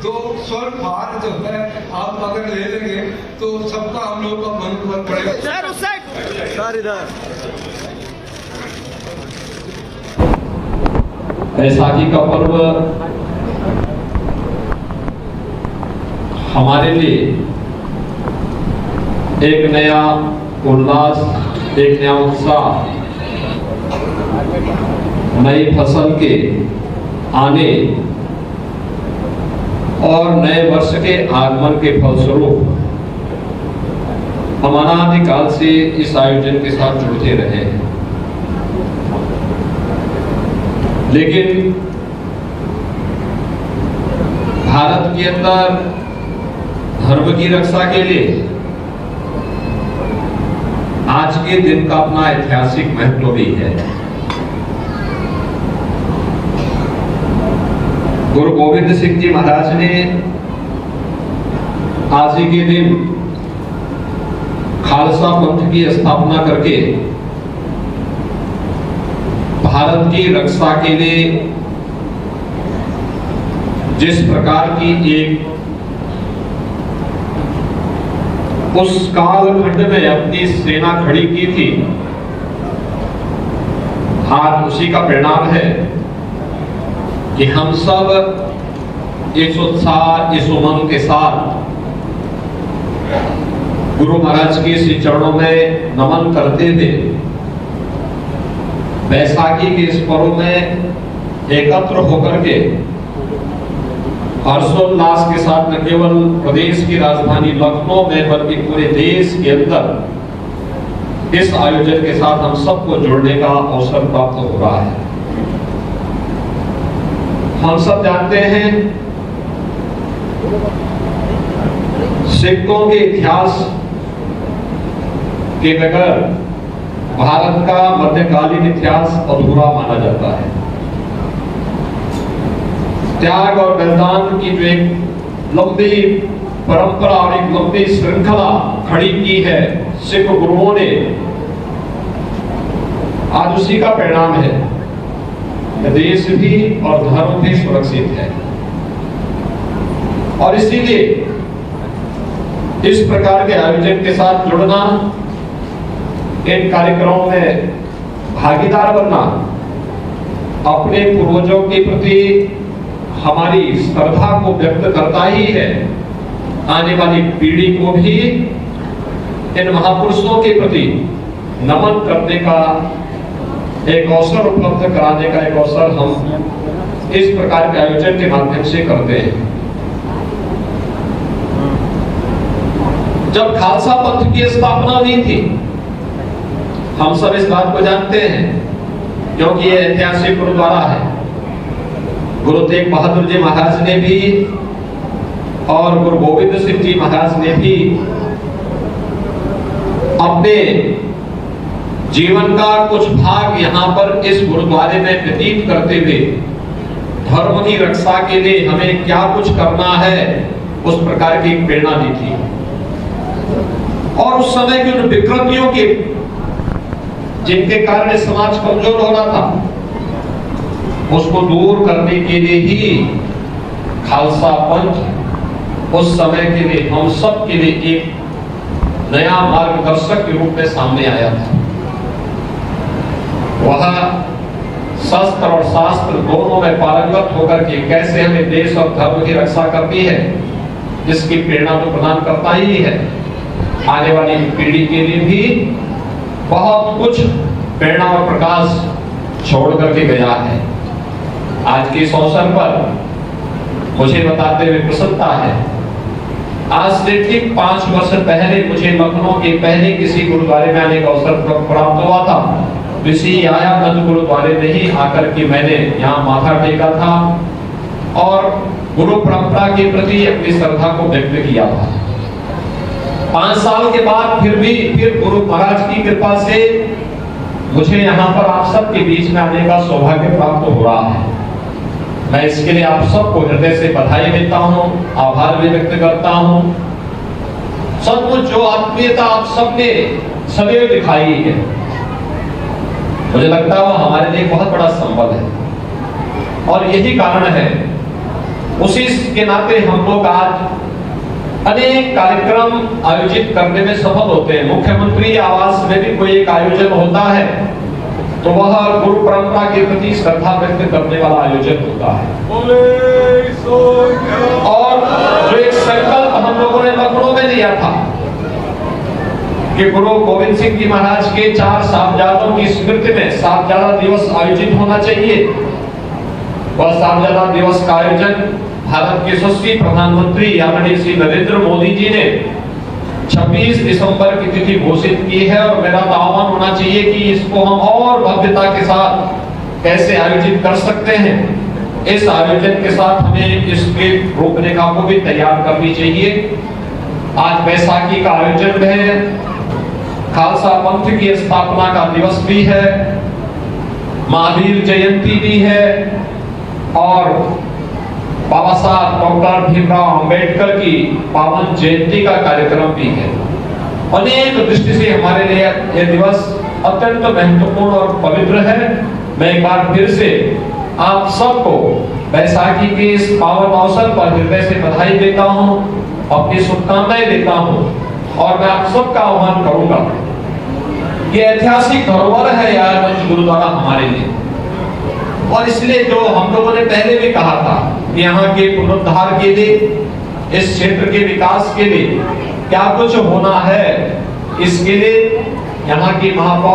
तो स्वर भार जो है आप अगर ले लेंगे तो सबका हम लोग का मन पड़ेगा। सर इधर बैसाखी का पर्व हमारे लिए एक नया उल्लास, एक नया उत्साह, नई फसल के आने और नए वर्ष के आगमन के फलस्वरूप हम अनादिकाल से इस आयोजन के साथ जुड़ते रहे हैं। लेकिन भारत के अंदर धर्म की रक्षा के लिए आज के दिन का अपना ऐतिहासिक महत्व भी है। गुरु गोविंद सिंह जी महाराज ने आज ही के दिन खालसा पंथ की स्थापना करके भारत की रक्षा के लिए जिस प्रकार की एक उस कालखंड में अपनी सेना खड़ी की थी, आज उसी का परिणाम है कि हम सब इस उत्साह, इस उमंग के साथ गुरु महाराज के श्री चरणों में नमन करते हुए बैसाखी के इस पर्व में एकत्र होकर के हर्षोल्लास के साथ न केवल प्रदेश की राजधानी लखनऊ में बल्कि पूरे देश के अंदर इस आयोजन के साथ हम सबको जुड़ने का अवसर प्राप्त हो रहा है। हम सब जानते हैं सिखों के इतिहास के बगैर भारत का मध्यकालीन इतिहास अधूरा माना जाता है। त्याग और बलिदान की जो एक लंबी परंपरा और एक लंबी श्रृंखला खड़ी की है सिख गुरुओं ने, आज उसी का परिणाम है। देश भी और धर्म भी सुरक्षित है और इसीलिए इस प्रकार के आयोजन के साथ जुड़ना, इन कार्यक्रमों में भागीदार बनना अपने पूर्वजों के प्रति हमारी श्रद्धा को व्यक्त करता ही है। आने वाली पीढ़ी को भी इन महापुरुषों के प्रति नमन करने का एक अवसर उपलब्ध कराने का एक अवसर हम इस प्रकार के आयोजन के माध्यम से करते हैं। जब खालसा पंथ की स्थापना हुई थी, हम सब इस बात को जानते हैं क्योंकि ये ऐतिहासिक गुरुद्वारा है। गुरु तेग बहादुर जी महाराज ने भी और गुरु गोविंद सिंह जी महाराज ने भी अपने जीवन का कुछ भाग यहाँ पर इस गुरुद्वारे में व्यतीत करते हुए धर्म की रक्षा के लिए हमें क्या कुछ करना है उस प्रकार की प्रेरणा दी थी। और उस समय की उन विकृतियों के जिनके कारण समाज कमजोर हो रहा था, उसको दूर करने के लिए ही खालसा पंथ उस समय के लिए हम सब के लिए एक नया मार्गदर्शक के रूप में सामने आया था। वह शस्त्र और शास्त्र दोनों में पारंगत होकर के कैसे हमें देश और धर्म की रक्षा करनी है, इसकी प्रेरणा तो प्रदान करता ही है। आने वाली पीढ़ी के लिए भी बहुत कुछ प्रेरणा और प्रकाश छोड़ करके गया है। आज के इस अवसर पर मुझे बताते हुए प्रसन्नता है, आज से ठीक 5 वर्ष पहले मुझे लखनऊ के पहले किसी गुरुद्वारे में आने का अवसर प्राप्त हुआ था। इसी आयागंज गुरुद्वारे में ही आकर के मैंने यहाँ माथा टेका था और गुरु परंपरा के प्रति अपनी श्रद्धा को व्यक्त किया था। 5 साल के बाद फिर गुरु महाराज की कृपा से मुझे यहाँ पर आप सबके बीच में आने का सौभाग्य प्राप्त हो रहा है। मैं इसके लिए आप सबको हृदय से बधाई देता हूँ, आभार भी व्यक्त करता हूँ। सचमुच जो आत्मीयता आप सबने सदैव दिखाई है, मुझे लगता है वो हमारे लिए बहुत बड़ा संबल है। और यही कारण है उसी के नाते हम लोग आज अनेक कार्यक्रम आयोजित करने में सफल होते हैं। मुख्यमंत्री आवास में भी कोई एक आयोजन होता है तो वह गुरु परंपरा के प्रति श्रद्धा व्यक्त करने वाला आयोजन होता है। और जो एक संकल्प हम लोगों ने लखनऊ में लिया था कि गुरु गोविंद सिंह जी महाराज के 4 साहबजादों की स्मृति में साहबजादा दिवस आयोजित होना चाहिए, वह साहबजादा दिवस का आयोजन भारत के यशस्वी प्रधानमंत्री आदरणीय श्री नरेंद्र मोदी जी ने 26 दिसंबर की तिथि घोषित की है। और मेरा तो आह्वान होना चाहिए कि इसको हम और भव्यता के साथ कैसे आयोजित कर सकते हैं। इस आयोजन के साथ हमें इसके रूपरेखा को भी तैयार करनी चाहिए। आज बैसाखी का आयोजन है, खालसा पंथ की स्थापना का दिवस भी है, महावीर जयंती भी है और बाबा साहब डॉक्टर भीमराव अंबेडकर की पावन जयंती का कार्यक्रम भी है। अनेक दृष्टि से हमारे लिए यह दिवस अत्यंत महत्वपूर्ण और पवित्र है। मैं एक बार फिर से आप सबको बैसाखी के इस पावन अवसर पर हृदय से बधाई देता हूं, अपनी शुभकामनाएं देता हूं और मैं आप सबका आह्वान करूंगा। ये ऐतिहासिक धरोहर है यार मंच गुरुद्वारा हमारे लिए, और इसलिए जो हम लोगों ने पहले भी कहा था कि यहाँ के पुनरुद्धार के लिए, इस क्षेत्र के विकास के लिए क्या कुछ होना है, इसके लिए यहाँ की महापौर